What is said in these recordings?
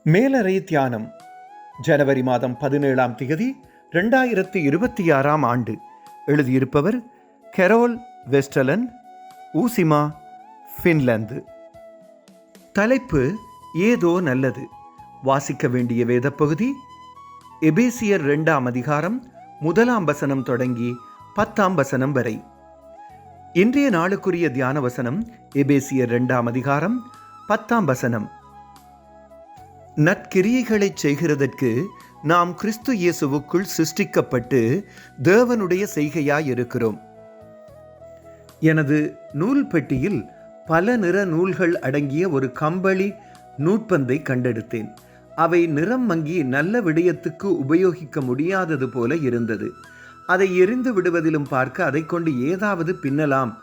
மேலறை தியானம் ஜனவரி மாதம் 17ஆம் தேதி 2026ஆம் ஆண்டு. எழுதியிருப்பவர் கெரோல் வெஸ்டலன், ஊசிமா, ஃபின்லாந்து. தலைப்பு ஏதோ நல்லது. வாசிக்க வேண்டிய வேத பகுதி எபேசியர் 2ஆம் அதிகாரம் 1ஆம் வசனம் தொடங்கி 10ஆம் வசனம் வரை. இன்றைய நாளுக்குரிய தியான வசனம் எபேசியர் 2ஆம் அதிகாரம் 10ஆம் வசனம். நற்கிரியைகளை செய்கிறதற்கு நாம் கிறிஸ்து இயேசுவுக்குள் சிருஷ்டிக்கப்பட்டு தேவனுடைய செய்கையாயிருக்கிறோம். எனது நூல் பெட்டியில் பல நிற நூல்கள் அடங்கிய ஒரு கம்பளி நூற்பந்தை கண்டெடுத்தேன். அவை நிறம் மங்கி நல்ல விடயத்துக்கு உபயோகிக்க முடியாதது போல இருந்தது. அதை எரிந்து விடுவதிலும் பார்க்க அதை கொண்டு ஏதாவது பின்னலாம்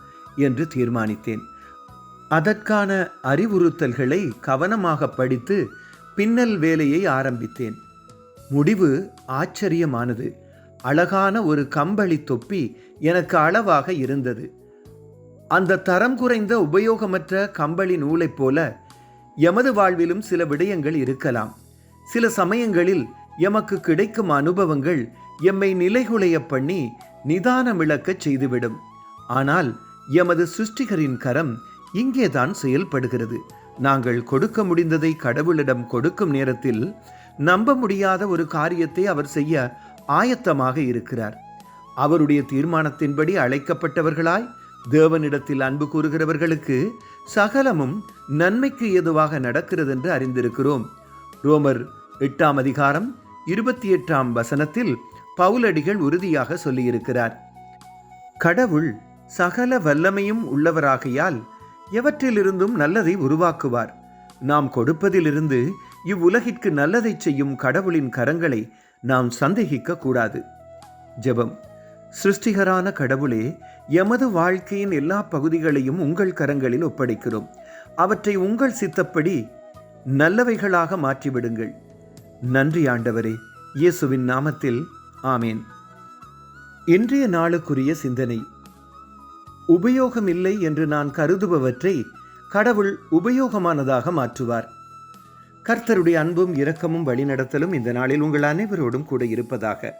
என்று தீர்மானித்தேன். அதற்கான அறிவுறுத்தல்களை கவனமாக படித்து பின்னல் வேலையை ஆரம்பித்தேன். முடிவு ஆச்சரியமானது. அழகான ஒரு கம்பளி தொப்பி எனக்கு அளவாக இருந்தது. அந்த தரம் குறைந்த உபயோகமற்ற கம்பளி நூலைப் போல எமது வாழ்விலும் சில விடயங்கள் இருக்கலாம். சில சமயங்களில் எமக்கு கிடைக்கும் அனுபவங்கள் எம்மை நிலைகுலைய பண்ணி நிதானமிழக்கச் செய்துவிடும். ஆனால் எமது சிருஷ்டிகரின் கரம் இங்கேதான் செயல்படுகிறது. நாங்கள் கொடுக்க முடிந்ததை கடவுளிடம் கொடுக்கும் நேரத்தில் நம்ப முடியாத ஒரு காரியத்தை அவர் செய்ய ஆயத்தமாக இருக்கிறார். அவருடைய தீர்மானத்தின்படி அழைக்கப்பட்டவர்களாய் தேவனிடத்தில் அன்பு கூறுகிறவர்களுக்கு சகலமும் நன்மைக்கு ஏதுவாக நடக்கிறது என்று அறிந்திருக்கிறோம். ரோமர் 8ஆம் அதிகாரம் 28ஆம் வசனத்தில் பவுலடிகள் உறுதியாக சொல்லியிருக்கிறார். கடவுள் சகல வல்லமையும் உள்ளவராகையால் எவற்றிலிருந்தும் நல்லதை உருவாக்குவார். நாம் கொடுப்பதிலிருந்து இவ்வுலகிற்கு நல்லதை செய்யும் கடவுளின் கரங்களை நாம் சந்தேகிக்க கூடாது. ஜெபம். சிருஷ்டிகரான கடவுளே, எமது வாழ்க்கையின் எல்லா பகுதிகளையும் உங்கள் கரங்களில் ஒப்படைக்கிறோம். அவற்றை உங்கள் சித்தப்படி நல்லவைகளாக மாற்றிவிடுங்கள். நன்றி ஆண்டவரே. இயேசுவின் நாமத்தில் ஆமேன். இன்றைய நாளுக்குரிய சிந்தனை. உபயோகமில்லை என்று நான் கருதுபவற்றை கடவுள் உபயோகமானதாக மாற்றுவார். கர்த்தருடைய அன்பும் இரக்கமும் வழிநடத்தலும் இந்த நாளில் உங்கள் அனைவரோடும் கூட இருப்பதாக.